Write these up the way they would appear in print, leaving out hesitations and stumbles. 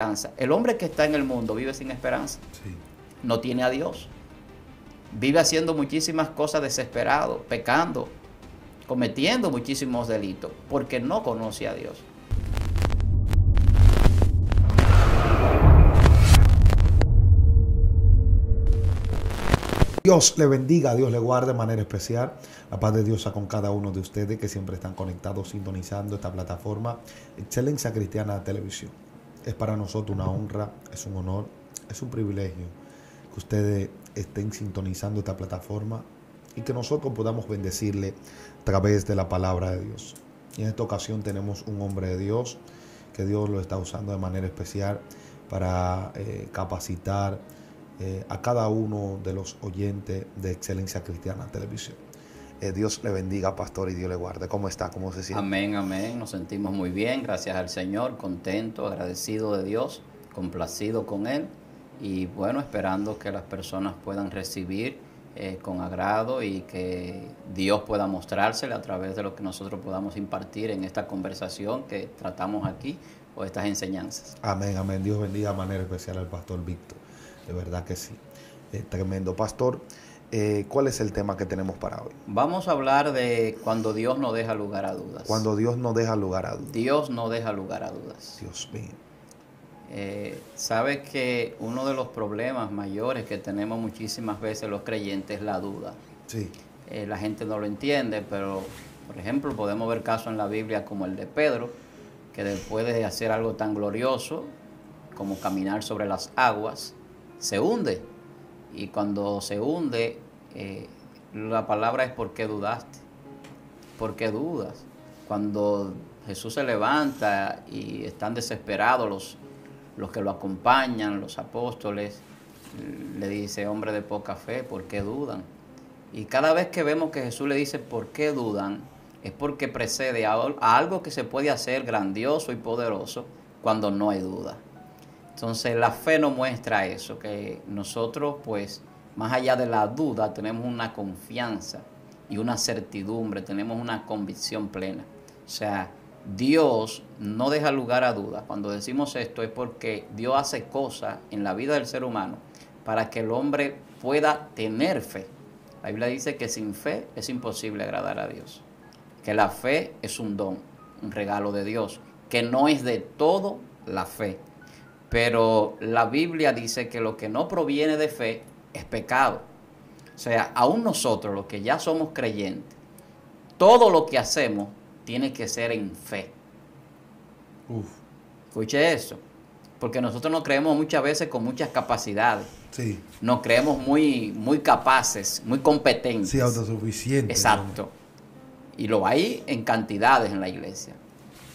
esperanza. El hombre que está en el mundo vive sin esperanza. Sí. No tiene a Dios. Vive haciendo muchísimas cosas desesperado, pecando, cometiendo muchísimos delitos, porque no conoce a Dios. Dios le bendiga, Dios le guarde de manera especial. La paz de Dios sea con cada uno de ustedes que siempre están conectados, sintonizando esta plataforma Excelencia Cristiana Televisión. Es para nosotros una honra, es un honor, es un privilegio que ustedes estén sintonizando esta plataforma y que nosotros podamos bendecirle a través de la palabra de Dios. Y en esta ocasión tenemos un hombre de Dios que Dios lo está usando de manera especial para capacitar a cada uno de los oyentes de Excelencia Cristiana Televisión. Dios le bendiga, pastor, y Dios le guarde. ¿Cómo está? ¿Cómo se siente? Amén, amén. Nos sentimos muy bien, gracias al Señor, contento, agradecido de Dios, complacido con Él y bueno, esperando que las personas puedan recibir con agrado y que Dios pueda mostrársele a través de lo que nosotros podamos impartir en esta conversación que tratamos aquí o estas enseñanzas. Amén, amén. Dios bendiga de manera especial al pastor Víctor. De verdad que sí. Tremendo. Pastor, ¿cuál es el tema que tenemos para hoy? Vamos a hablar de cuando Dios no deja lugar a dudas. Cuando Dios no deja lugar a dudas. Dios no deja lugar a dudas. Dios mío. Sabe que uno de los problemas mayores que tenemos muchísimas veces los creyentes es la duda. Sí. La gente no lo entiende, pero por ejemplo podemos ver casos en la Biblia como el de Pedro, que después de hacer algo tan glorioso como caminar sobre las aguas, se hunde. Y cuando se hunde, la palabra es ¿por qué dudaste? ¿Por qué dudas? Cuando Jesús se levanta y están desesperados los que lo acompañan, los apóstoles, le dice, hombre de poca fe, ¿por qué dudan? Y cada vez que vemos que Jesús le dice, ¿por qué dudan? Es porque precede a algo que se puede hacer grandioso y poderoso cuando no hay duda. Entonces la fe nos muestra eso, que nosotros pues más allá de la duda tenemos una confianza y una certidumbre, tenemos una convicción plena. O sea, Dios no deja lugar a dudas. Cuando decimos esto es porque Dios hace cosas en la vida del ser humano para que el hombre pueda tener fe. La Biblia dice que sin fe es imposible agradar a Dios, que la fe es un don, un regalo de Dios, que no es de todo la fe. Pero la Biblia dice que lo que no proviene de fe es pecado. O sea, aún nosotros, los que ya somos creyentes, todo lo que hacemos tiene que ser en fe. Uf. Escuche eso. Porque nosotros nos creemos muchas veces con muchas capacidades. Sí. Nos creemos muy capaces, muy competentes. Sí, autosuficiente. Exacto. ¿No? Y lo hay en cantidades en la iglesia.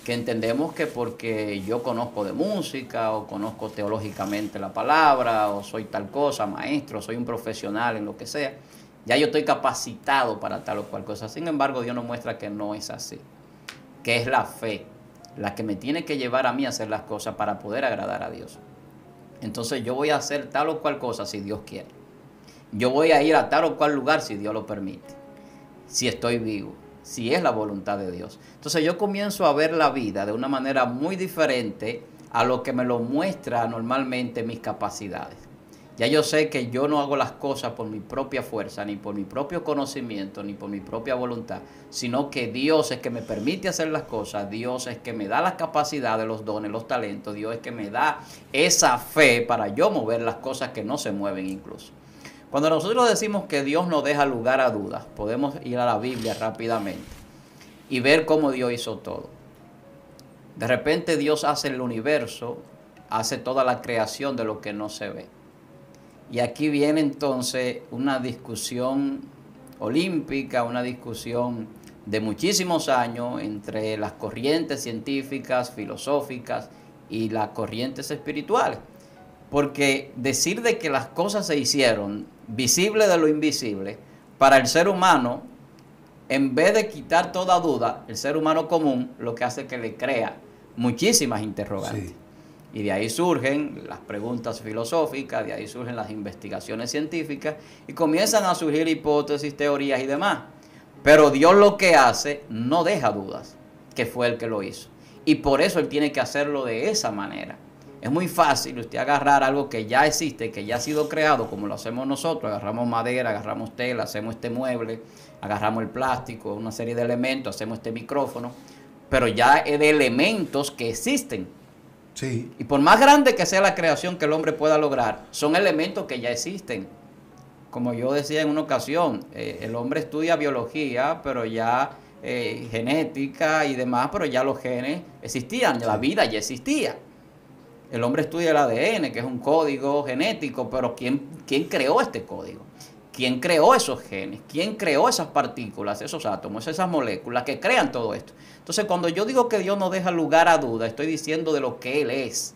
Que entendemos que porque yo conozco de música o conozco teológicamente la palabra o soy tal cosa, maestro, soy un profesional en lo que sea, ya yo estoy capacitado para tal o cual cosa. Sin embargo, Dios nos muestra que no es así, que es la fe la que me tiene que llevar a mí a hacer las cosas para poder agradar a Dios. Entonces yo voy a hacer tal o cual cosa si Dios quiere. Yo voy a ir a tal o cual lugar si Dios lo permite, si estoy vivo, si es la voluntad de Dios. Entonces yo comienzo a ver la vida de una manera muy diferente a lo que me lo muestra normalmente mis capacidades. Ya yo sé que yo no hago las cosas por mi propia fuerza, ni por mi propio conocimiento, ni por mi propia voluntad, sino que Dios es que me permite hacer las cosas, Dios es que me da las capacidades, los dones, los talentos, Dios es que me da esa fe para yo mover las cosas que no se mueven incluso. Cuando nosotros decimos que Dios no deja lugar a dudas, podemos ir a la Biblia rápidamente y ver cómo Dios hizo todo. De repente Dios hace el universo, hace toda la creación de lo que no se ve. Y aquí viene entonces una discusión olímpica, una discusión de muchísimos años entre las corrientes científicas, filosóficas y las corrientes espirituales. Porque decir de que las cosas se hicieron visible de lo invisible, para el ser humano, en vez de quitar toda duda, el ser humano común lo que hace es que le crea muchísimas interrogantes. Sí. Y de ahí surgen las preguntas filosóficas, de ahí surgen las investigaciones científicas y comienzan a surgir hipótesis, teorías y demás. Pero Dios lo que hace no deja dudas, que fue el que lo hizo. Y por eso Él tiene que hacerlo de esa manera. Es muy fácil usted agarrar algo que ya existe, que ya ha sido creado, como lo hacemos nosotros. Agarramos madera, agarramos tela, hacemos este mueble, agarramos el plástico, una serie de elementos, hacemos este micrófono, pero ya es de elementos que existen. Sí. Y por más grande que sea la creación que el hombre pueda lograr, son elementos que ya existen. Como yo decía en una ocasión, el hombre estudia biología, pero ya genética y demás, pero ya los genes existían, la vida ya existía. El hombre estudia el ADN, que es un código genético, pero ¿quién creó este código? ¿Quién creó esos genes? ¿Quién creó esas partículas, esos átomos, esas moléculas que crean todo esto? Entonces, cuando yo digo que Dios no deja lugar a duda, estoy diciendo de lo que Él es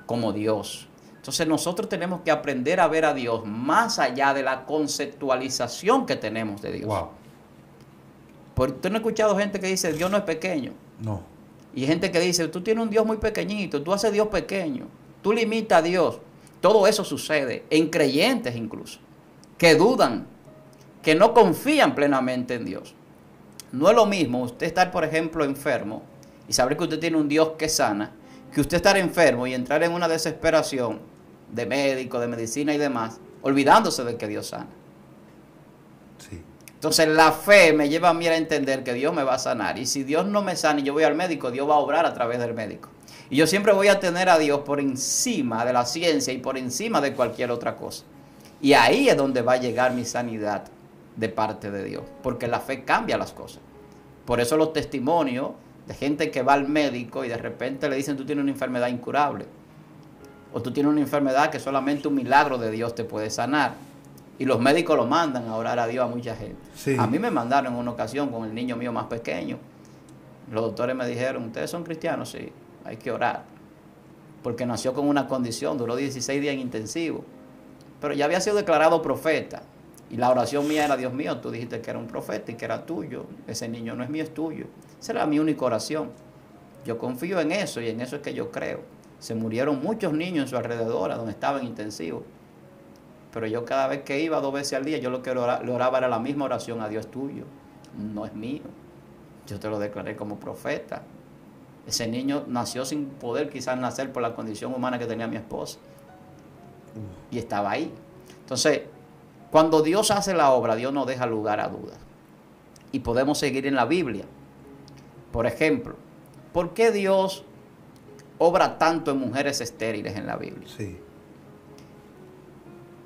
como Dios. Entonces, nosotros tenemos que aprender a ver a Dios más allá de la conceptualización que tenemos de Dios. Wow. ¿Tú no has escuchado gente que dice Dios no es pequeño? No. Y gente que dice, tú tienes un Dios muy pequeñito, tú haces Dios pequeño, tú limitas a Dios. Todo eso sucede en creyentes incluso, que dudan, que no confían plenamente en Dios. No es lo mismo usted estar, por ejemplo, enfermo y saber que usted tiene un Dios que sana, que usted estar enfermo y entrar en una desesperación de médico, de medicina y demás, olvidándose de que Dios sana. Sí. Entonces la fe me lleva a mí a entender que Dios me va a sanar. Y si Dios no me sana y yo voy al médico, Dios va a obrar a través del médico. Y yo siempre voy a tener a Dios por encima de la ciencia y por encima de cualquier otra cosa. Y ahí es donde va a llegar mi sanidad de parte de Dios. Porque la fe cambia las cosas. Por eso los testimonios de gente que va al médico y de repente le dicen tú tienes una enfermedad incurable. O tú tienes una enfermedad que solamente un milagro de Dios te puede sanar. Y los médicos lo mandan a orar a Dios a mucha gente. Sí. A mí me mandaron en una ocasión con el niño mío más pequeño. Los doctores me dijeron, ¿ustedes son cristianos? Sí, hay que orar. Porque nació con una condición, duró 16 días en intensivo. Pero ya había sido declarado profeta. Y la oración mía era, Dios mío, tú dijiste que era un profeta y que era tuyo. Ese niño no es mío, es tuyo. Esa era mi única oración. Yo confío en eso y en eso es que yo creo. Se murieron muchos niños en su alrededor, donde estaba en intensivo. Pero yo cada vez que iba 2 veces al día, yo lo que le oraba era la misma oración, a Dios tuyo, no es mío. Yo te lo declaré como profeta. Ese niño nació sin poder quizás nacer por la condición humana que tenía mi esposa. Y estaba ahí. Entonces, cuando Dios hace la obra, Dios no deja lugar a dudas. Y podemos seguir en la Biblia. Por ejemplo, ¿por qué Dios obra tanto en mujeres estériles en la Biblia? Sí.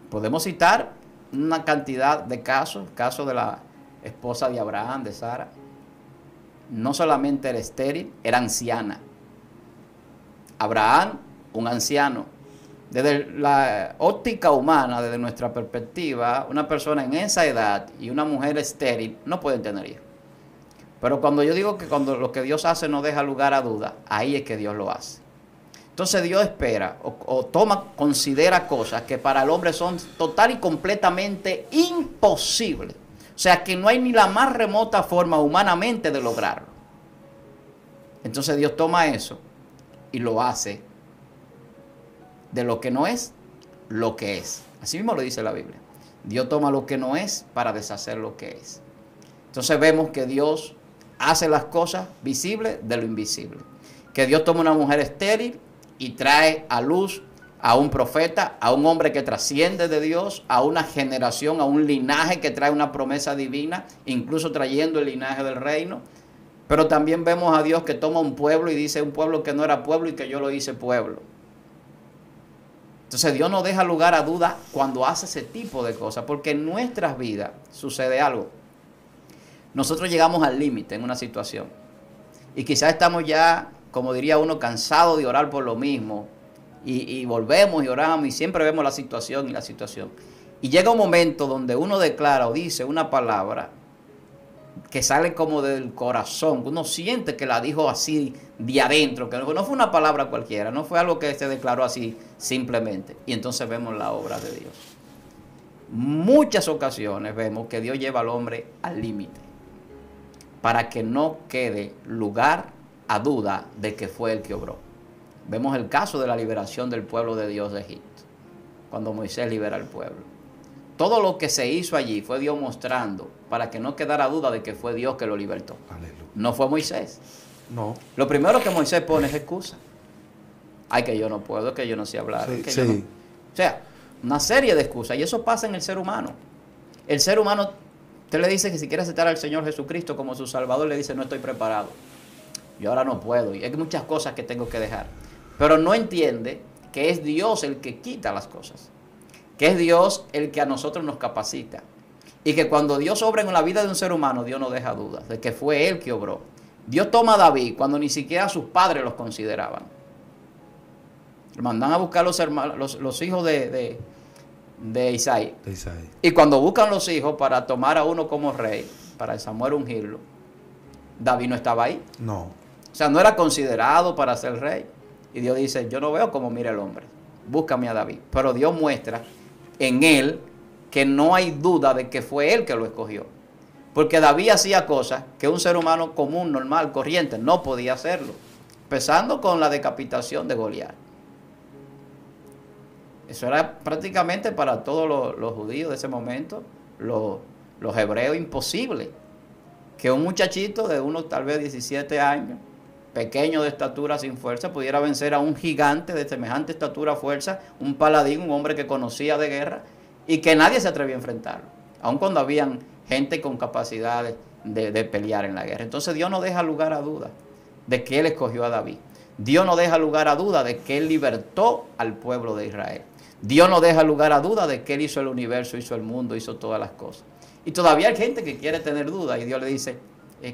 Podemos citar una cantidad de casos, el caso de la esposa de Abraham, de Sara. No solamente era estéril, era anciana. Abraham, un anciano. Desde la óptica humana, desde nuestra perspectiva, una persona en esa edad y una mujer estéril no pueden tener hijos. Pero cuando yo digo que cuando lo que Dios hace no deja lugar a duda, ahí es que Dios lo hace. Entonces Dios espera considera cosas que para el hombre son total y completamente imposibles. O sea que no hay ni la más remota forma humanamente de lograrlo. Entonces Dios toma eso y lo hace de lo que no es, lo que es. Así mismo lo dice la Biblia. Dios toma lo que no es para deshacer lo que es. Entonces vemos que Dios hace las cosas visibles de lo invisible. Que Dios toma una mujer estéril y trae a luz a un profeta, a un hombre que trasciende de Dios, a una generación, a un linaje que trae una promesa divina, incluso trayendo el linaje del reino. Pero también vemos a Dios que toma un pueblo y dice un pueblo que no era pueblo y que yo lo hice pueblo. Entonces Dios no deja lugar a duda cuando hace ese tipo de cosas, porque en nuestras vidas sucede algo. Nosotros llegamos al límite en una situación y quizás estamos ya, como diría uno, cansados de orar por lo mismo y volvemos y oramos y siempre vemos la situación y la situación. Y llega un momento donde uno declara o dice una palabra que sale como del corazón, uno siente que la dijo así de adentro, que no fue una palabra cualquiera, no fue algo que se declaró así simplemente. Y entonces vemos la obra de Dios. Muchas ocasiones vemos que Dios lleva al hombre al límite para que no quede lugar a duda de que fue el que obró. Vemos el caso de la liberación del pueblo de Dios de Egipto, cuando Moisés libera al pueblo. Todo lo que se hizo allí fue Dios mostrando para que no quedara duda de que fue Dios que lo libertó. Aleluya. No fue Moisés. No. Lo primero que Moisés pone es excusa. Ay, que yo no puedo, que yo no sé hablar. Sí, Que sí. yo no... O sea, una serie de excusas. Y eso pasa en el ser humano. El ser humano, usted le dice que si quiere aceptar al Señor Jesucristo como su Salvador, le dice, no estoy preparado. Yo ahora no puedo. Y hay muchas cosas que tengo que dejar. Pero no entiende que es Dios el que quita las cosas. Que es Dios el que a nosotros nos capacita. Y que cuando Dios obra en la vida de un ser humano, Dios no deja dudas de que fue Él que obró. Dios toma a David cuando ni siquiera sus padres los consideraban. Mandan a buscar los hijos de Isaí. De Isaí. Y cuando buscan los hijos para tomar a uno como rey, para Samuel ungirlo, David no estaba ahí. No. O sea, no era considerado para ser rey. Y Dios dice, yo no veo cómo mira el hombre. Búscame a David. Pero Dios muestra en él que no hay duda de que fue él que lo escogió. Porque David hacía cosas que un ser humano común, normal, corriente, no podía hacerlo. Empezando con la decapitación de Goliat. Eso era prácticamente para todos los judíos de ese momento, los hebreos, imposible. Que un muchachito de unos tal vez 17 años, pequeño de estatura, sin fuerza, pudiera vencer a un gigante de semejante estatura, fuerza, un paladín, un hombre que conocía de guerra, y que nadie se atrevía a enfrentarlo, aun cuando habían gente con capacidades de pelear en la guerra. Entonces Dios no deja lugar a dudas de que Él escogió a David. Dios no deja lugar a duda de que Él libertó al pueblo de Israel. Dios no deja lugar a duda de que Él hizo el universo, hizo el mundo, hizo todas las cosas. Y todavía hay gente que quiere tener dudas y Dios le dice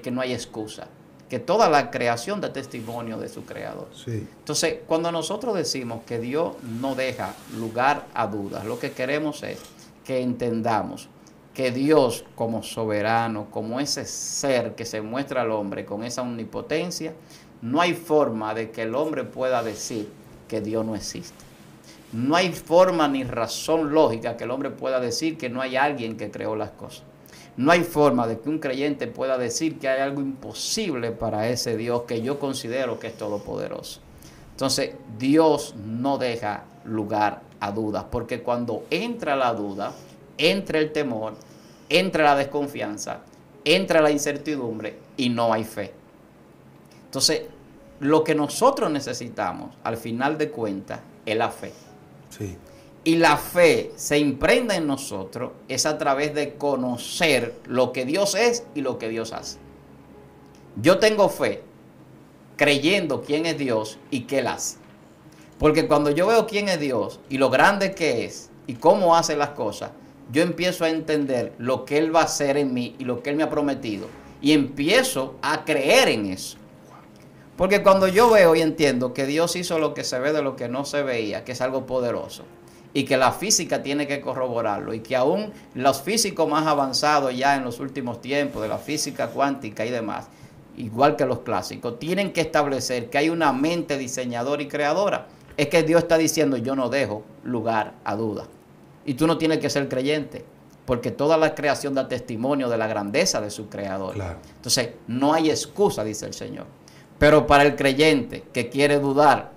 que no hay excusa, que toda la creación da testimonio de su creador. Sí. Entonces, cuando nosotros decimos que Dios no deja lugar a dudas, lo que queremos es que entendamos que Dios como soberano, como ese ser que se muestra al hombre con esa omnipotencia, no hay forma de que el hombre pueda decir que Dios no existe. No hay forma ni razón lógica que el hombre pueda decir que no hay alguien que creó las cosas. No hay forma de que un creyente pueda decir que hay algo imposible para ese Dios que yo considero que es todopoderoso. Entonces, Dios no deja lugar a dudas, porque cuando entra la duda, entra el temor, entra la desconfianza, entra la incertidumbre y no hay fe. Entonces, lo que nosotros necesitamos, al final de cuentas, es la fe. Sí. Y la fe se imprenda en nosotros es a través de conocer lo que Dios es y lo que Dios hace. Yo tengo fe creyendo quién es Dios y qué Él hace. Porque cuando yo veo quién es Dios y lo grande que es y cómo hace las cosas, yo empiezo a entender lo que Él va a hacer en mí y lo que Él me ha prometido. Y empiezo a creer en eso. Porque cuando yo veo y entiendo que Dios hizo lo que se ve de lo que no se veía, que es algo poderoso, y que la física tiene que corroborarlo, y que aún los físicos más avanzados ya en los últimos tiempos, de la física cuántica y demás, igual que los clásicos, tienen que establecer que hay una mente diseñadora y creadora, es que Dios está diciendo, yo no dejo lugar a duda. Y tú no tienes que ser creyente, porque toda la creación da testimonio de la grandeza de su creador. Claro. Entonces, no hay excusa, dice el Señor. Pero para el creyente que quiere dudar,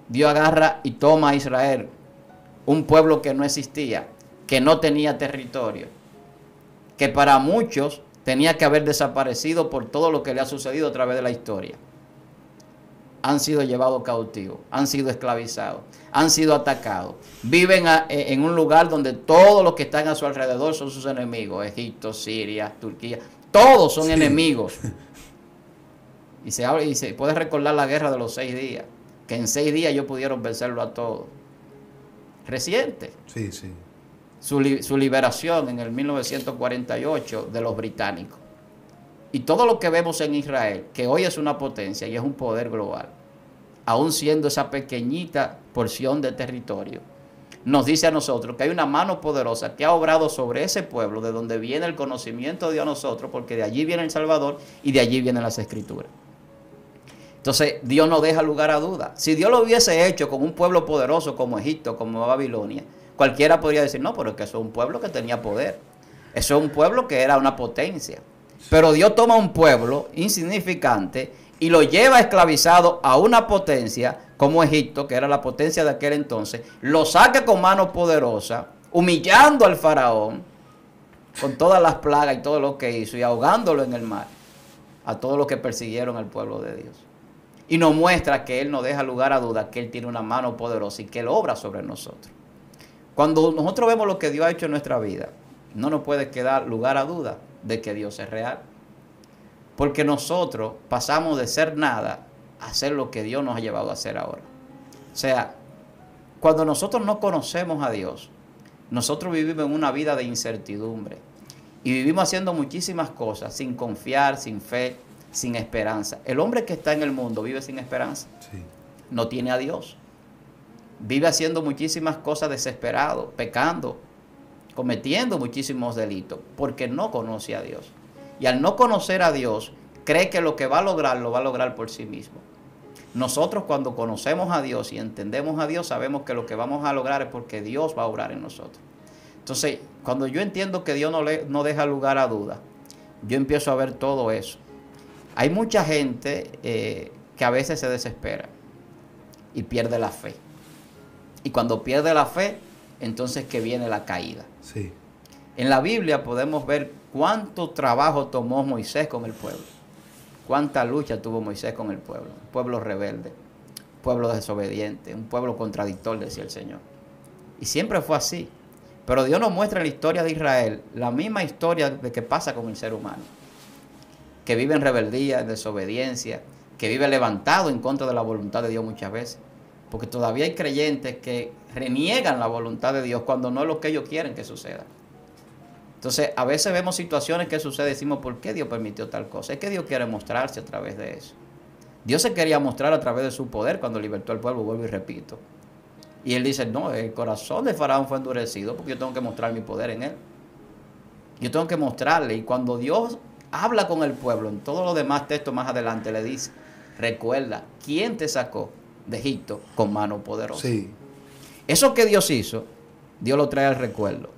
Dios agarra y toma a Israel, un pueblo que no existía, que no tenía territorio, que para muchos tenía que haber desaparecido por todo lo que le ha sucedido a través de la historia. Han sido llevados cautivos, han sido esclavizados, han sido atacados. Viven en un lugar donde todos los que están a su alrededor son sus enemigos. Egipto, Siria, Turquía, todos son enemigos. Y se puede recordar la guerra de los 6 días, que en 6 días ellos pudieron vencerlo a todos. Reciente. Sí, sí. Su liberación en el 1948 de los británicos. Y todo lo que vemos en Israel, que hoy es una potencia y es un poder global, aún siendo esa pequeñita porción de territorio, nos dice a nosotros que hay una mano poderosa que ha obrado sobre ese pueblo, de donde viene el conocimiento de Dios a nosotros, porque de allí viene el Salvador y de allí vienen las Escrituras. Entonces, Dios no deja lugar a duda. Si Dios lo hubiese hecho con un pueblo poderoso como Egipto, como Babilonia, cualquiera podría decir, no, pero es que eso es un pueblo que tenía poder. Eso es un pueblo que era una potencia. Pero Dios toma un pueblo insignificante y lo lleva esclavizado a una potencia como Egipto, que era la potencia de aquel entonces, lo saca con mano poderosa, humillando al faraón, con todas las plagas y todo lo que hizo, y ahogándolo en el mar, a todos los que persiguieron al pueblo de Dios. Y nos muestra que Él no deja lugar a duda, que Él tiene una mano poderosa y que Él obra sobre nosotros. Cuando nosotros vemos lo que Dios ha hecho en nuestra vida, no nos puede quedar lugar a duda de que Dios es real. Porque nosotros pasamos de ser nada a ser lo que Dios nos ha llevado a hacer ahora. O sea, cuando nosotros no conocemos a Dios, nosotros vivimos en una vida de incertidumbre. Y vivimos haciendo muchísimas cosas sin confiar, sin fe, sin esperanza. El hombre que está en el mundo vive sin esperanza. Sí. No tiene a Dios. Vive haciendo muchísimas cosas desesperado, pecando, cometiendo muchísimos delitos, porque no conoce a Dios. Y al no conocer a Dios, cree que lo que va a lograr, lo va a lograr por sí mismo. Nosotros cuando conocemos a Dios y entendemos a Dios, sabemos que lo que vamos a lograr es porque Dios va a obrar en nosotros. Entonces, cuando yo entiendo que Dios no deja lugar a duda, yo empiezo a ver todo eso. Hay mucha gente que a veces se desespera y pierde la fe. Y cuando pierde la fe, entonces que viene la caída. Sí. En la Biblia podemos ver cuánto trabajo tomó Moisés con el pueblo. Cuánta lucha tuvo Moisés con el pueblo. Un pueblo rebelde, un pueblo desobediente, un pueblo contradictor, decía el Señor. Y siempre fue así. Pero Dios nos muestra en la historia de Israel la misma historia de que pasa con el ser humano. Que vive en rebeldía, en desobediencia, que vive levantado en contra de la voluntad de Dios muchas veces. Porque todavía hay creyentes que reniegan la voluntad de Dios cuando no es lo que ellos quieren que suceda. Entonces, a veces vemos situaciones que suceden y decimos, ¿por qué Dios permitió tal cosa? Es que Dios quiere mostrarse a través de eso. Dios se quería mostrar a través de su poder cuando libertó al pueblo, vuelvo y repito. Y él dice, no, el corazón de Faraón fue endurecido porque yo tengo que mostrar mi poder en él. Yo tengo que mostrarle. Y cuando Dios habla con el pueblo, en todos los demás textos más adelante le dice, recuerda, ¿quién te sacó de Egipto con mano poderosa? Sí. Eso que Dios hizo, Dios lo trae al recuerdo.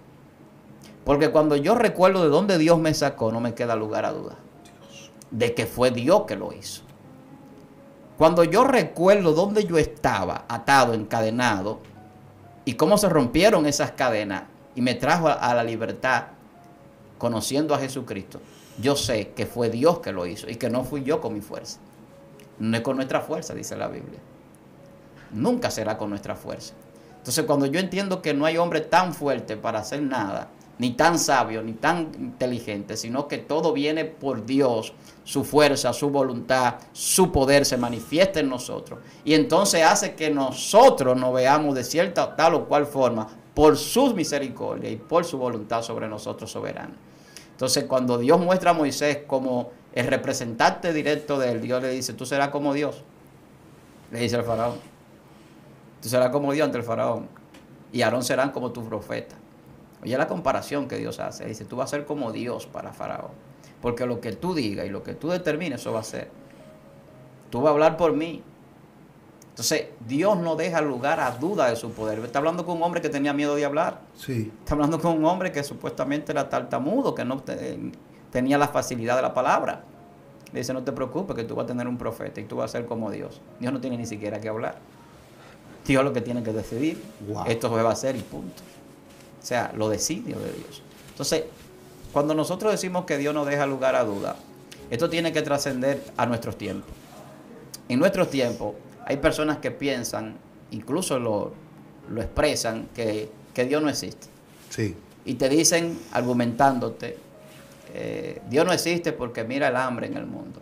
Porque cuando yo recuerdo de dónde Dios me sacó, no me queda lugar a duda de que fue Dios que lo hizo. Cuando yo recuerdo dónde yo estaba atado, encadenado, y cómo se rompieron esas cadenas y me trajo a la libertad, conociendo a Jesucristo, yo sé que fue Dios que lo hizo y que no fui yo con mi fuerza. No es con nuestra fuerza, dice la Biblia. Nunca será con nuestra fuerza. Entonces, cuando yo entiendo que no hay hombre tan fuerte para hacer nada, ni tan sabio, ni tan inteligente, sino que todo viene por Dios, su fuerza, su voluntad, su poder se manifiesta en nosotros. Y entonces hace que nosotros nos veamos de cierta tal o cual forma por sus misericordias y por su voluntad sobre nosotros soberana. Entonces, cuando Dios muestra a Moisés como el representante directo de él, Dios le dice, tú serás como Dios. Le dice al faraón. Tú serás como Dios ante el faraón. Y Aarón serán como tus profetas. Oye la comparación que Dios hace. Dice, tú vas a ser como Dios para Faraón. Porque lo que tú digas y lo que tú determines, eso va a ser. Tú vas a hablar por mí. Entonces, Dios no deja lugar a duda de su poder. Está hablando con un hombre que tenía miedo de hablar. Sí. Está hablando con un hombre que supuestamente era tartamudo, que no tenía la facilidad de la palabra. Le dice, no te preocupes, que tú vas a tener un profeta y tú vas a ser como Dios. Dios no tiene ni siquiera que hablar. Dios lo que tiene que decidir. Wow. Esto se va a hacer y punto. O sea, lo decidió de Dios. Entonces, cuando nosotros decimos que Dios no deja lugar a duda, esto tiene que trascender a nuestros tiempos. En nuestros tiempos hay personas que piensan, incluso lo expresan, que Dios no existe. Sí. Y te dicen, argumentándote, Dios no existe porque mira el hambre en el mundo.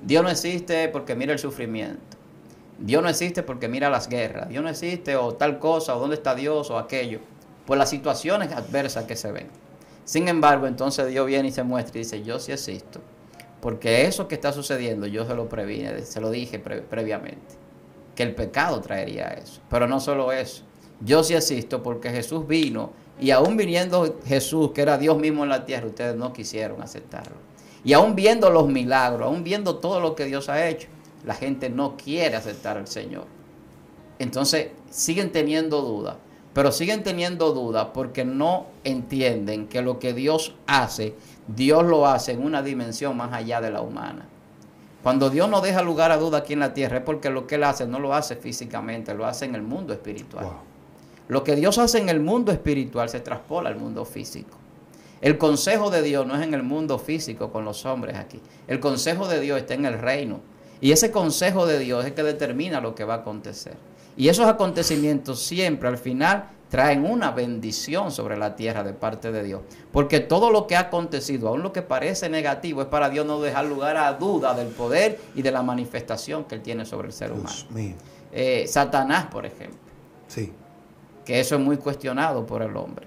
Dios no existe porque mira el sufrimiento. Dios no existe porque mira las guerras. Dios no existe o tal cosa, o dónde está Dios o aquello, por las situaciones adversas que se ven. Sin embargo, entonces Dios viene y se muestra y dice, yo sí existo, porque eso que está sucediendo yo se lo previne, se lo dije previamente, que el pecado traería eso. Pero no solo eso, yo sí existo porque Jesús vino, y aún viniendo Jesús, que era Dios mismo en la tierra, ustedes no quisieron aceptarlo. Y aún viendo los milagros, aún viendo todo lo que Dios ha hecho, la gente no quiere aceptar al Señor. Entonces siguen teniendo dudas. Pero siguen teniendo dudas porque no entienden que lo que Dios hace, Dios lo hace en una dimensión más allá de la humana. Cuando Dios no deja lugar a duda aquí en la tierra es porque lo que Él hace no lo hace físicamente, lo hace en el mundo espiritual. Wow. Lo que Dios hace en el mundo espiritual se traspola al mundo físico. El consejo de Dios no es en el mundo físico con los hombres aquí. El consejo de Dios está en el reino. Y ese consejo de Dios es el que determina lo que va a acontecer. Y esos acontecimientos siempre al final traen una bendición sobre la tierra de parte de Dios. Porque todo lo que ha acontecido, aun lo que parece negativo, es para Dios no dejar lugar a duda del poder y de la manifestación que Él tiene sobre el ser humano. Dios mío. Satanás, por ejemplo. Sí. Que eso es muy cuestionado por el hombre.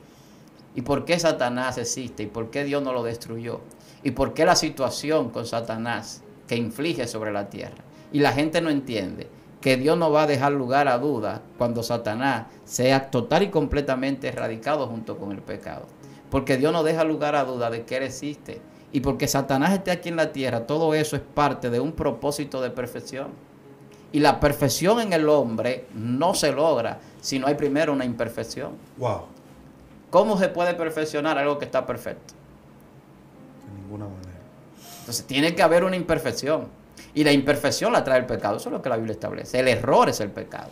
¿Y por qué Satanás existe? ¿Y por qué Dios no lo destruyó? ¿Y por qué la situación con Satanás que inflige sobre la tierra? Y la gente no entiende que Dios no va a dejar lugar a dudas cuando Satanás sea total y completamente erradicado junto con el pecado. Porque Dios no deja lugar a dudas de que Él existe. Y porque Satanás esté aquí en la tierra, todo eso es parte de un propósito de perfección. Y la perfección en el hombre no se logra si no hay primero una imperfección. Wow. ¿Cómo se puede perfeccionar algo que está perfecto? De ninguna manera. Entonces tiene que haber una imperfección. Y la imperfección la trae el pecado. Eso es lo que la Biblia establece. El error es el pecado.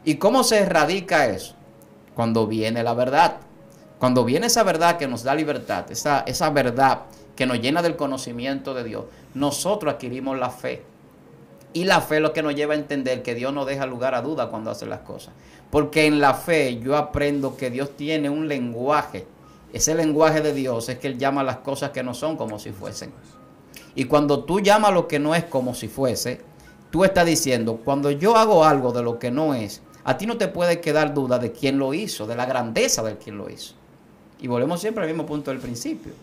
¿Y cómo se erradica eso? Cuando viene la verdad. Cuando viene esa verdad que nos da libertad, esa verdad que nos llena del conocimiento de Dios, nosotros adquirimos la fe. Y la fe es lo que nos lleva a entender que Dios no deja lugar a duda cuando hace las cosas. Porque en la fe yo aprendo que Dios tiene un lenguaje. Ese lenguaje de Dios es que Él llama las cosas que no son como si fuesen. Y cuando tú llamas lo que no es como si fuese, tú estás diciendo, cuando yo hago algo de lo que no es, a ti no te puede quedar duda de quién lo hizo, de la grandeza de quien lo hizo. Y volvemos siempre al mismo punto del principio.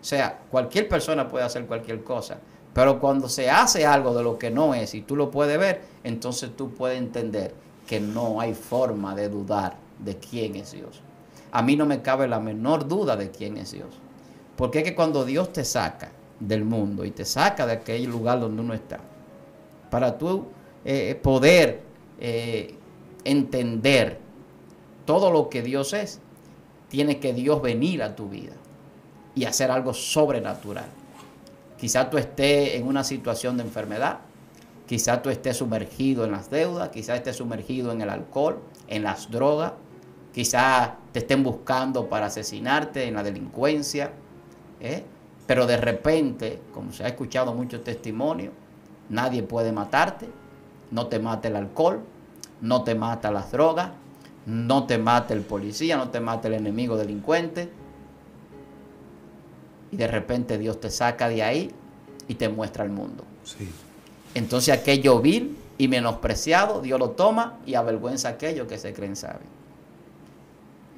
O sea, cualquier persona puede hacer cualquier cosa. Pero cuando se hace algo de lo que no es y tú lo puedes ver, entonces tú puedes entender que no hay forma de dudar de quién es Dios. A mí no me cabe la menor duda de quién es Dios. Porque es que cuando Dios te saca del mundo y te saca de aquel lugar donde uno está, para tú poder entender todo lo que Dios es, tiene que Dios venir a tu vida y hacer algo sobrenatural. Quizás tú estés en una situación de enfermedad, quizás tú estés sumergido en las deudas, quizás estés sumergido en el alcohol, en las drogas, quizás te estén buscando para asesinarte, en la delincuencia, pero de repente, como se ha escuchado muchos testimonios, nadie puede matarte, no te mata el alcohol, no te mata las drogas, no te mata el policía, no te mata el enemigo delincuente. Y de repente Dios te saca de ahí y te muestra el mundo. Sí. Entonces aquello vil y menospreciado, Dios lo toma y avergüenza a aquellos que se creen sabios.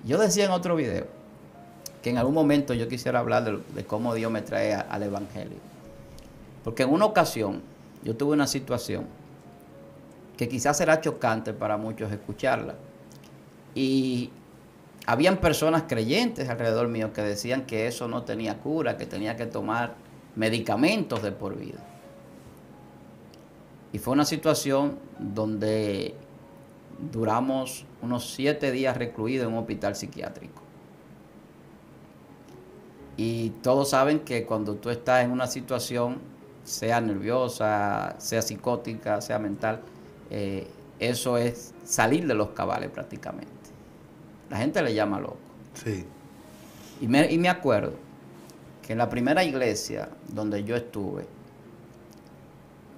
Yo decía en otro video que en algún momento yo quisiera hablar de cómo Dios me trae al Evangelio. Porque en una ocasión yo tuve una situación que quizás será chocante para muchos escucharla. Y habían personas creyentes alrededor mío que decían que eso no tenía cura, que tenía que tomar medicamentos de por vida. Y fue una situación donde duramos unos 7 días recluidos en un hospital psiquiátrico. Y todos saben que cuando tú estás en una situación, sea nerviosa, sea psicótica, sea mental, eso es salir de los cabales prácticamente. La gente le llama loco. Sí. Y me acuerdo que en la primera iglesia donde yo estuve,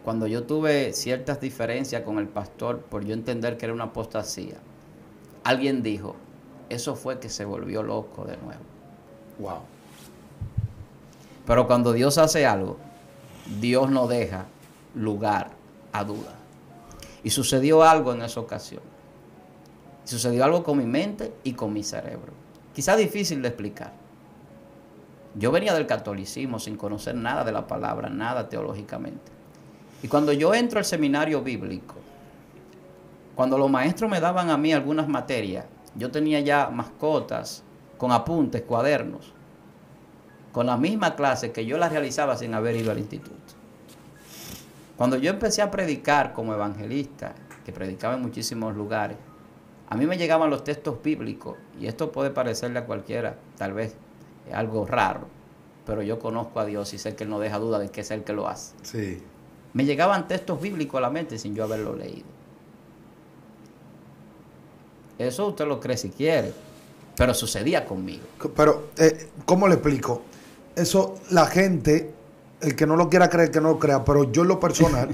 cuando yo tuve ciertas diferencias con el pastor por yo entender que era una apostasía, alguien dijo, eso fue que se volvió loco de nuevo. Wow. Pero cuando Dios hace algo, Dios no deja lugar a duda. Y sucedió algo en esa ocasión. Sucedió algo con mi mente y con mi cerebro. Quizá difícil de explicar. Yo venía del catolicismo sin conocer nada de la palabra, nada teológicamente. Y cuando yo entro al seminario bíblico, cuando los maestros me daban a mí algunas materias, yo tenía ya mascotas con apuntes, cuadernos, con la misma clase que yo la realizaba sin haber ido al instituto. Cuando yo empecé a predicar como evangelista, que predicaba en muchísimos lugares, a mí me llegaban los textos bíblicos, y esto puede parecerle a cualquiera, tal vez algo raro, pero yo conozco a Dios y sé que Él no deja duda de que es Él que lo hace. Sí. Me llegaban textos bíblicos a la mente sin yo haberlo leído. Eso usted lo cree si quiere, pero sucedía conmigo. Pero, ¿cómo le explico? Eso, la gente el que no lo quiera creer, que no lo crea, pero yo en lo personal,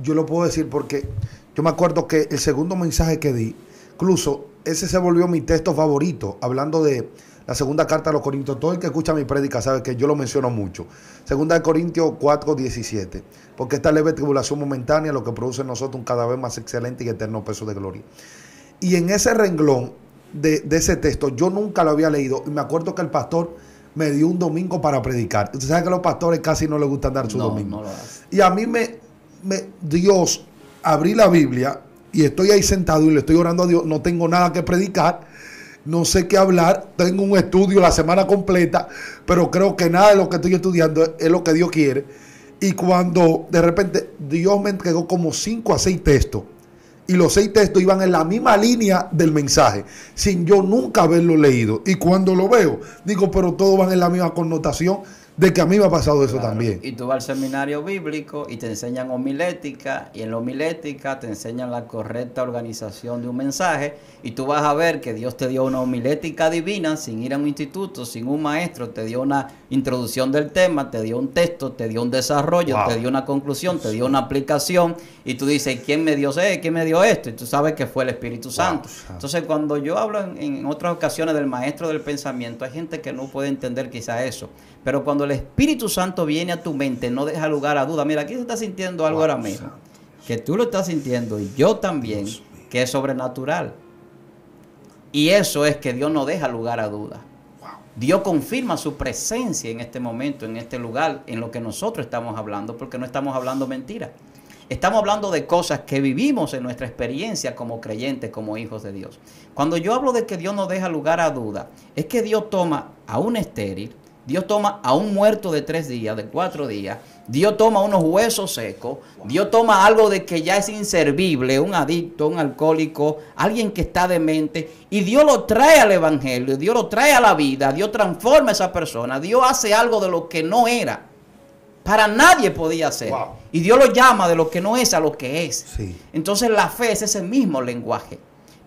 yo lo puedo decir porque yo me acuerdo que el segundo mensaje que di, incluso ese se volvió mi texto favorito, hablando de la segunda carta a los Corintios. Todo el que escucha mi prédica sabe que yo lo menciono mucho. Segunda de Corintios 4:17. Porque esta leve tribulación momentánea lo que produce en nosotros un cada vez más excelente y eterno peso de gloria. Y en ese renglón de ese texto, yo nunca lo había leído. Y me acuerdo que el pastor me dio un domingo para predicar. Usted sabe que a los pastores casi no les gusta dar su domingo. No lo hace. Y a mí Dios, abrí la Biblia y estoy ahí sentado y le estoy orando a Dios. No tengo nada que predicar, no sé qué hablar. Tengo un estudio la semana completa, pero creo que nada de lo que estoy estudiando es lo que Dios quiere. Y cuando de repente Dios me entregó como 5 a 6 textos, y los 6 textos iban en la misma línea del mensaje, sin yo nunca haberlo leído. Y cuando lo veo, digo, pero todos van en la misma connotación de que a mí me ha pasado eso también. Y tú vas al seminario bíblico y te enseñan homilética, y en la homilética te enseñan la correcta organización de un mensaje, y tú vas a ver que Dios te dio una homilética divina sin ir a un instituto, sin un maestro, te dio una introducción del tema, te dio un texto, te dio un desarrollo, te dio una conclusión, te dio una aplicación, y tú dices, ¿quién me dio ¿Quién me dio esto? Y tú sabes que fue el Espíritu Santo. Entonces, cuando yo hablo en otras ocasiones del maestro del pensamiento, hay gente que no puede entender quizá eso. Pero cuando el Espíritu Santo viene a tu mente, no deja lugar a duda. Mira, aquí se está sintiendo algo ahora mismo, que tú lo estás sintiendo y yo también, que es sobrenatural. Y eso es que Dios no deja lugar a duda. Dios confirma su presencia en este momento, en este lugar, en lo que nosotros estamos hablando, porque no estamos hablando mentiras. Estamos hablando de cosas que vivimos en nuestra experiencia como creyentes, como hijos de Dios. Cuando yo hablo de que Dios no deja lugar a duda, es que Dios toma a un estéril, Dios toma a un muerto de 3 días, de 4 días, Dios toma unos huesos secos, Dios toma algo de que ya es inservible, un adicto, un alcohólico, alguien que está demente, y Dios lo trae al evangelio, Dios lo trae a la vida, Dios transforma a esa persona, Dios hace algo de lo que no era. Para nadie podía hacer. Y Dios lo llama de lo que no es a lo que es. Sí. Entonces la fe es ese mismo lenguaje.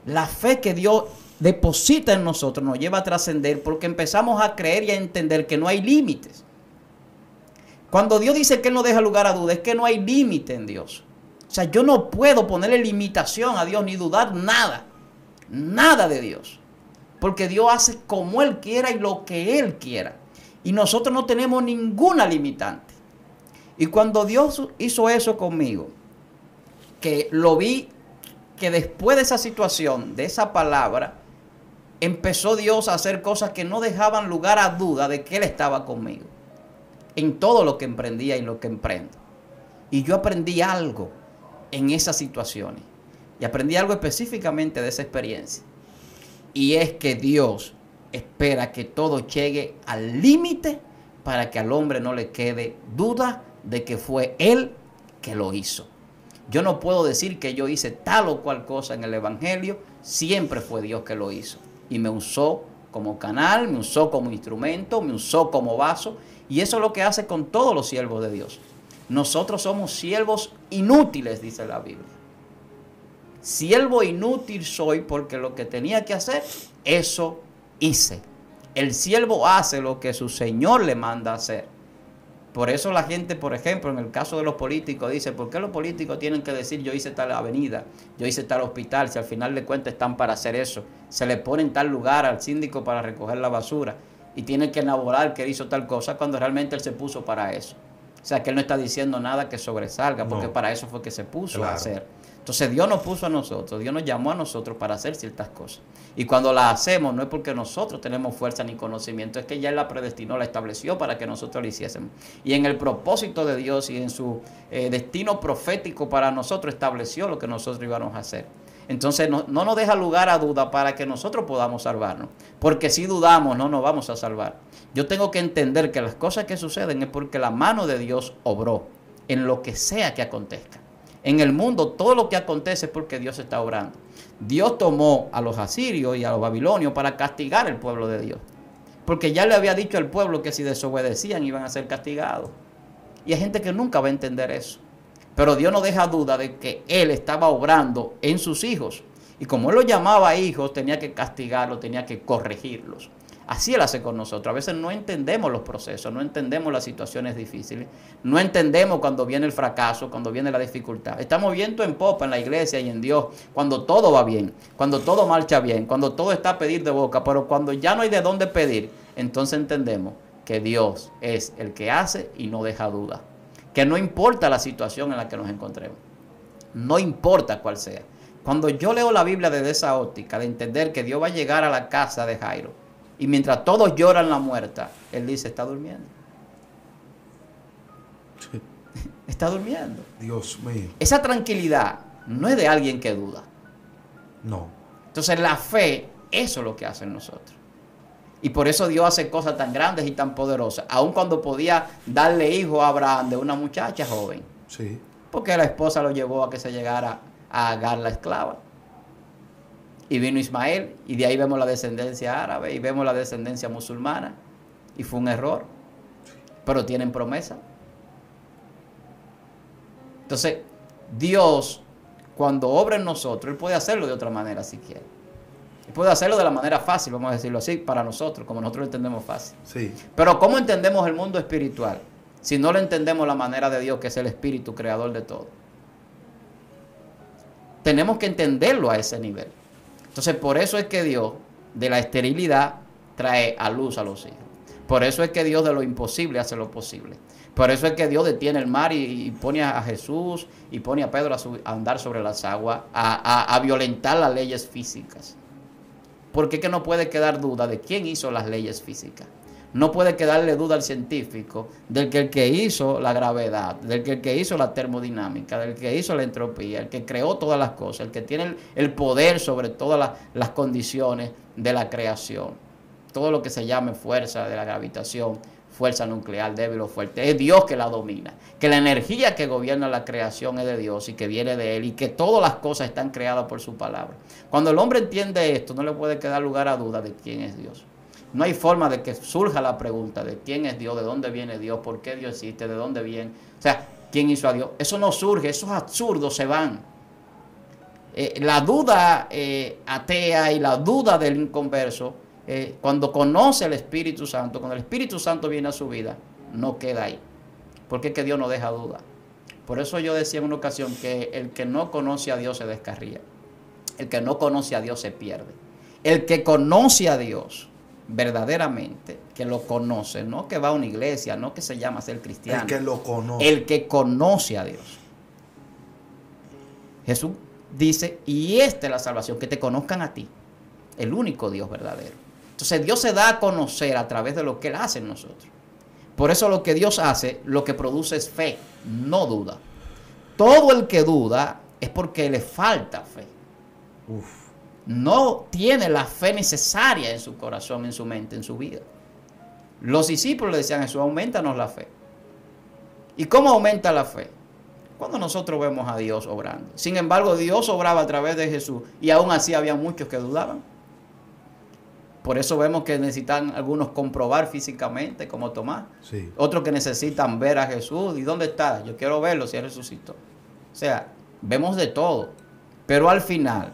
La fe que Dios deposita en nosotros nos lleva a trascender porque empezamos a creer y a entender que no hay límites. Cuando Dios dice que Él no deja lugar a duda, es que no hay límite en Dios. O sea, yo no puedo ponerle limitación a Dios ni dudar nada. Nada de Dios. Porque Dios hace como Él quiera y lo que Él quiera. Y nosotros no tenemos ninguna limitante. Y cuando Dios hizo eso conmigo, que lo vi, que después de esa situación, de esa palabra, empezó Dios a hacer cosas que no dejaban lugar a duda de que Él estaba conmigo. En todo lo que emprendía y lo que emprendo. Y yo aprendí algo en esas situaciones. Y aprendí algo específicamente de esa experiencia. Y es que Dios espera que todo llegue al límite para que al hombre no le quede duda de que fue Él que lo hizo. Yo no puedo decir que yo hice tal o cual cosa en el evangelio, siempre fue Dios que lo hizo. Y me usó como canal, me usó como instrumento, me usó como vaso, y eso es lo que hace con todos los siervos de Dios. Nosotros somos siervos inútiles, dice la Biblia. Siervo inútil soy porque lo que tenía que hacer, eso hice. El siervo hace lo que su Señor le manda hacer. Por eso la gente, por ejemplo, en el caso de los políticos, dice, ¿por qué los políticos tienen que decir yo hice tal avenida, yo hice tal hospital, si al final de cuentas están para hacer eso? Se le pone en tal lugar al síndico para recoger la basura y tiene que elaborar que él hizo tal cosa cuando realmente él se puso para eso. O sea, que él no está diciendo nada que sobresalga, porque para eso fue que se puso a hacer. Entonces Dios nos puso a nosotros, Dios nos llamó a nosotros para hacer ciertas cosas. Y cuando las hacemos no es porque nosotros tenemos fuerza ni conocimiento, es que ya Él la predestinó, la estableció para que nosotros la hiciésemos. Y en el propósito de Dios y en su destino profético para nosotros estableció lo que nosotros íbamos a hacer. Entonces no nos deja lugar a duda para que nosotros podamos salvarnos. Porque si dudamos no nos vamos a salvar. Yo tengo que entender que las cosas que suceden es porque la mano de Dios obró en lo que sea que acontezca. En el mundo todo lo que acontece es porque Dios está obrando. Dios tomó a los asirios y a los babilonios para castigar al pueblo de Dios. Porque ya le había dicho al pueblo que si desobedecían iban a ser castigados. Y hay gente que nunca va a entender eso. Pero Dios no deja duda de que Él estaba obrando en sus hijos. Y como Él los llamaba hijos, tenía que castigarlos, tenía que corregirlos. Así Él hace con nosotros. A veces no entendemos los procesos, no entendemos las situaciones difíciles, no entendemos cuando viene el fracaso, cuando viene la dificultad. Estamos viendo en popa en la iglesia y en Dios cuando todo va bien, cuando todo marcha bien, cuando todo está a pedir de boca, pero cuando ya no hay de dónde pedir, entonces entendemos que Dios es el que hace y no deja duda. Que no importa la situación en la que nos encontremos, no importa cuál sea. Cuando yo leo la Biblia desde esa óptica, de entender que Dios va a llegar a la casa de Jairo, y mientras todos lloran la muerta, Él dice, está durmiendo. Sí. Está durmiendo. Dios mío. Esa tranquilidad no es de alguien que duda. No. Entonces la fe, eso es lo que hace en nosotros. Y por eso Dios hace cosas tan grandes y tan poderosas, aun cuando podía darle hijo a Abraham de una muchacha joven. Sí. Porque la esposa lo llevó a que se llegara a Agar la esclava. Y vino Ismael, y de ahí vemos la descendencia árabe, y vemos la descendencia musulmana, y fue un error, pero tienen promesa. Entonces, Dios, cuando obra en nosotros, Él puede hacerlo de otra manera si quiere. Él puede hacerlo de la manera fácil, vamos a decirlo así, para nosotros, como nosotros lo entendemos fácil. Sí. Pero ¿cómo entendemos el mundo espiritual si no lo entendemos la manera de Dios, que es el espíritu creador de todo? Tenemos que entenderlo a ese nivel. Entonces, por eso es que Dios de la esterilidad trae a luz a los hijos. Por eso es que Dios de lo imposible hace lo posible. Por eso es que Dios detiene el mar y pone a Jesús y pone a Pedro a andar sobre las aguas, a violentar las leyes físicas. Porque es que no puede quedar duda de quién hizo las leyes físicas. No puede quedarle duda al científico del que el que hizo la gravedad, del que el que hizo la termodinámica, del que hizo la entropía, el que creó todas las cosas, el que tiene el poder sobre todas las condiciones de la creación. Todo lo que se llame fuerza de la gravitación, fuerza nuclear, débil o fuerte, es Dios que la domina. Que la energía que gobierna la creación es de Dios y que viene de Él y que todas las cosas están creadas por su palabra. Cuando el hombre entiende esto, no le puede quedar lugar a duda de quién es Dios. No hay forma de que surja la pregunta de quién es Dios, de dónde viene Dios, por qué Dios existe, de dónde viene. O sea, ¿quién hizo a Dios? Eso no surge, esos absurdos se van. La duda atea y la duda del inconverso, cuando conoce el Espíritu Santo, cuando el Espíritu Santo viene a su vida, no queda ahí. Porque es que Dios no deja duda. Por eso yo decía en una ocasión que el que no conoce a Dios se descarría. El que no conoce a Dios se pierde. El que conoce a Dios verdaderamente, que lo conoce, no que va a una iglesia, no que se llama ser cristiano, El que lo conoce. el que conoce a Dios. Jesús dice, y esta es la salvación, que te conozcan a ti, el único Dios verdadero. Entonces Dios se da a conocer a través de lo que Él hace en nosotros. Por eso lo que Dios hace, lo que produce es fe, no duda. Todo el que duda es porque le falta fe. Uf. No tiene la fe necesaria en su corazón, en su mente, en su vida. Los discípulos le decían a Jesús, aumentanos la fe. ¿Y cómo aumenta la fe? Cuando nosotros vemos a Dios obrando. Sin embargo, Dios obraba a través de Jesús y aún así había muchos que dudaban. Por eso vemos que necesitan algunos comprobar físicamente, como Tomás. Sí. Otros que necesitan ver a Jesús. ¿Y dónde está? Yo quiero verlo si Él resucitó. O sea, vemos de todo. Pero al final,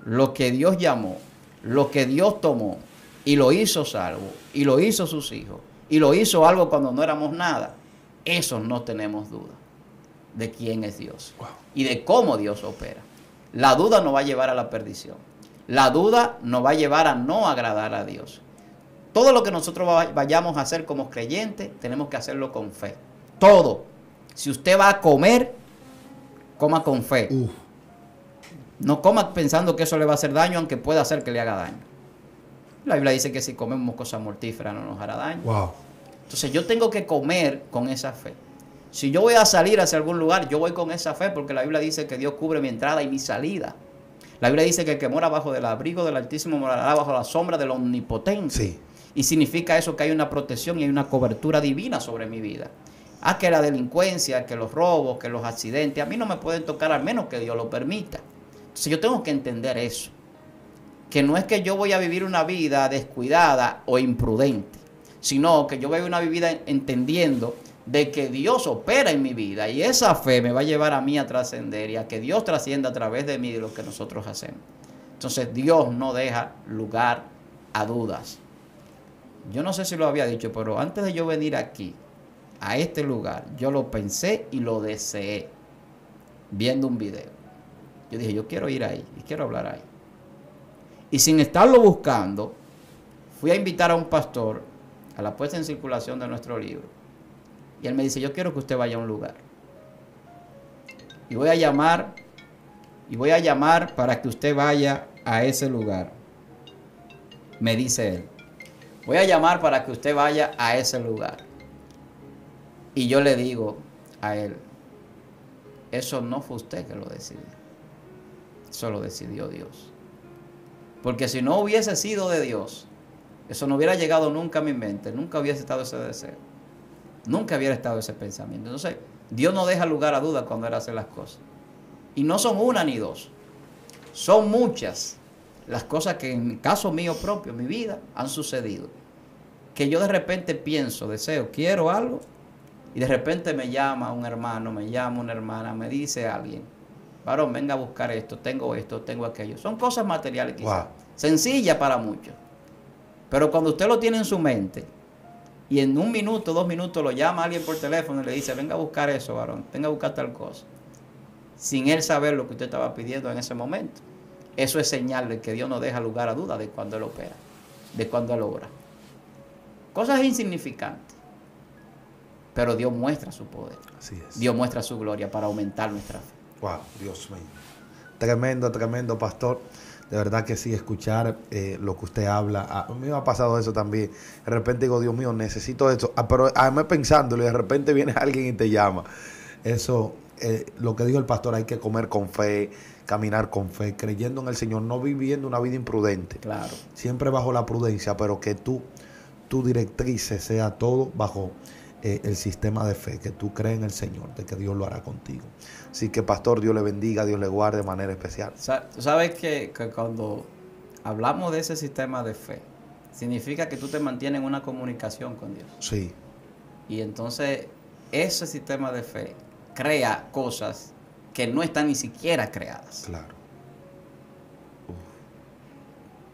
lo que Dios llamó, lo que Dios tomó y lo hizo salvo, y lo hizo sus hijos, y lo hizo algo cuando no éramos nada, eso no tenemos duda de quién es Dios. Wow. Y de cómo Dios opera. La duda nos va a llevar a la perdición. La duda nos va a llevar a no agradar a Dios. Todo lo que nosotros vayamos a hacer como creyentes, tenemos que hacerlo con fe. Todo. Si usted va a comer, coma con fe. No coma pensando que eso le va a hacer daño, aunque pueda hacer que le haga daño. La Biblia dice que si comemos cosas mortíferas no nos hará daño. Wow. Entonces yo tengo que comer con esa fe. Si yo voy a salir hacia algún lugar, yo voy con esa fe, porque la Biblia dice que Dios cubre mi entrada y mi salida. La Biblia dice que el que mora bajo del abrigo del Altísimo morará bajo la sombra del Omnipotente. Sí. Y significa eso que hay una protección y hay una cobertura divina sobre mi vida. Que la delincuencia, que los robos, que los accidentes, a mí no me pueden tocar al menos que Dios lo permita. Entonces yo tengo que entender eso. Que no es que yo voy a vivir una vida descuidada o imprudente, sino que yo voy a vivir una vida entendiendo de que Dios opera en mi vida, y esa fe me va a llevar a mí a trascender y a que Dios trascienda a través de mí de lo que nosotros hacemos. Entonces Dios no deja lugar a dudas. yo no sé si lo había dicho, pero antes de yo venir aquí, a este lugar, yo lo pensé y lo deseé viendo un video. Yo dije, yo quiero ir ahí y quiero hablar ahí. Y sin estarlo buscando, fui a invitar a un pastor a la puesta en circulación de nuestro libro. Y él me dice, yo quiero que usted vaya a un lugar. Y voy a llamar para que usted vaya a ese lugar. Me dice él, voy a llamar para que usted vaya a ese lugar. Y yo le digo a él, eso no fue usted que lo decidió. Eso lo decidió Dios. Porque si no hubiese sido de Dios, eso no hubiera llegado nunca a mi mente, nunca hubiese estado ese deseo, nunca hubiera estado ese pensamiento. Entonces, Dios no deja lugar a dudas cuando Él hace las cosas. Y no son una ni dos, son muchas las cosas que en el caso mío propio, en mi vida, han sucedido. Que yo de repente pienso, deseo, quiero algo, y de repente me llama un hermano, me llama una hermana, me dice alguien, varón, venga a buscar esto, tengo aquello. Son cosas materiales quizás, sencillas para muchos. Pero cuando usted lo tiene en su mente, y en 1 minuto, 2 minutos lo llama a alguien por teléfono y le dice, venga a buscar eso, varón, venga a buscar tal cosa, sin él saber lo que usted estaba pidiendo en ese momento. Eso es señal de que Dios no deja lugar a dudas de cuando Él opera, de cuando Él obra. Cosas insignificantes, pero Dios muestra su poder. Así es. Dios muestra su gloria para aumentar nuestra fe. Wow, Dios mío. Tremendo, tremendo, pastor. De verdad que sí, escuchar lo que usted habla. A mí me ha pasado eso también. De repente digo, Dios mío, necesito esto. Pero además pensándolo y de repente viene alguien y te llama. Eso, lo que dijo el pastor, hay que comer con fe, caminar con fe, creyendo en el Señor, no viviendo una vida imprudente. Claro. Siempre bajo la prudencia, pero que tu directriz sea todo bajo el sistema de fe, que tú crees en el Señor, de que Dios lo hará contigo. Así que, pastor, Dios le bendiga, Dios le guarde de manera especial. Tú sabes que cuando hablamos de ese sistema de fe, significa que tú te mantienes en una comunicación con Dios. Sí. Y entonces ese sistema de fe crea cosas que no están ni siquiera creadas. Claro.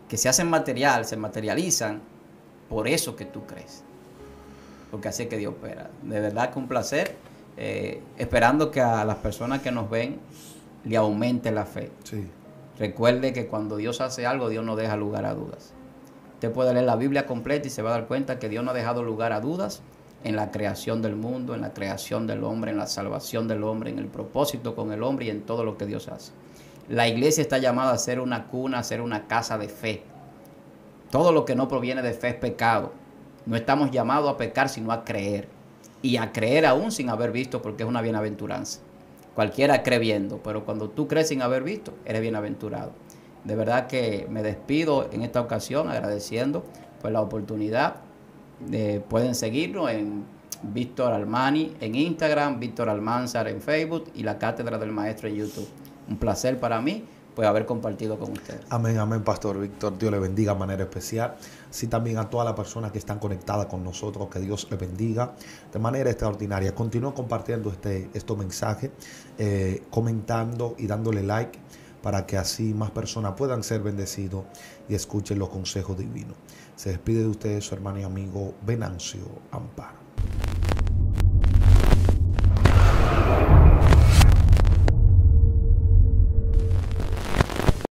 Que se hacen material, se materializan por eso que tú crees. Porque así es que Dios opera. De verdad que un placer. Esperando que a las personas que nos ven le aumente la fe. Sí. Recuerde que cuando Dios hace algo, Dios no deja lugar a dudas. Usted puede leer la Biblia completa y se va a dar cuenta que Dios no ha dejado lugar a dudas en la creación del mundo, en la creación del hombre, en la salvación del hombre, en el propósito con el hombre y en todo lo que Dios hace. La iglesia está llamada a ser una cuna, a ser una casa de fe. Todo lo que no proviene de fe es pecado. No estamos llamados a pecar, sino a creer. Y a creer aún sin haber visto, porque es una bienaventuranza. Cualquiera cree viendo, pero cuando tú crees sin haber visto, eres bienaventurado. De verdad que me despido en esta ocasión agradeciendo por la oportunidad. Pueden seguirnos en Víctor Almani en Instagram, Víctor Almanzar en Facebook y la Cátedra del Maestro en YouTube. Un placer para mí pues haber compartido con ustedes. Amén, amén, pastor Víctor. Dios le bendiga de manera especial. Así también a todas las personas que están conectadas con nosotros, que Dios le bendiga de manera extraordinaria. Continúa compartiendo estos mensajes, comentando y dándole like para que así más personas puedan ser bendecidos y escuchen los consejos divinos. Se despide de ustedes su hermano y amigo Venancio Amparo.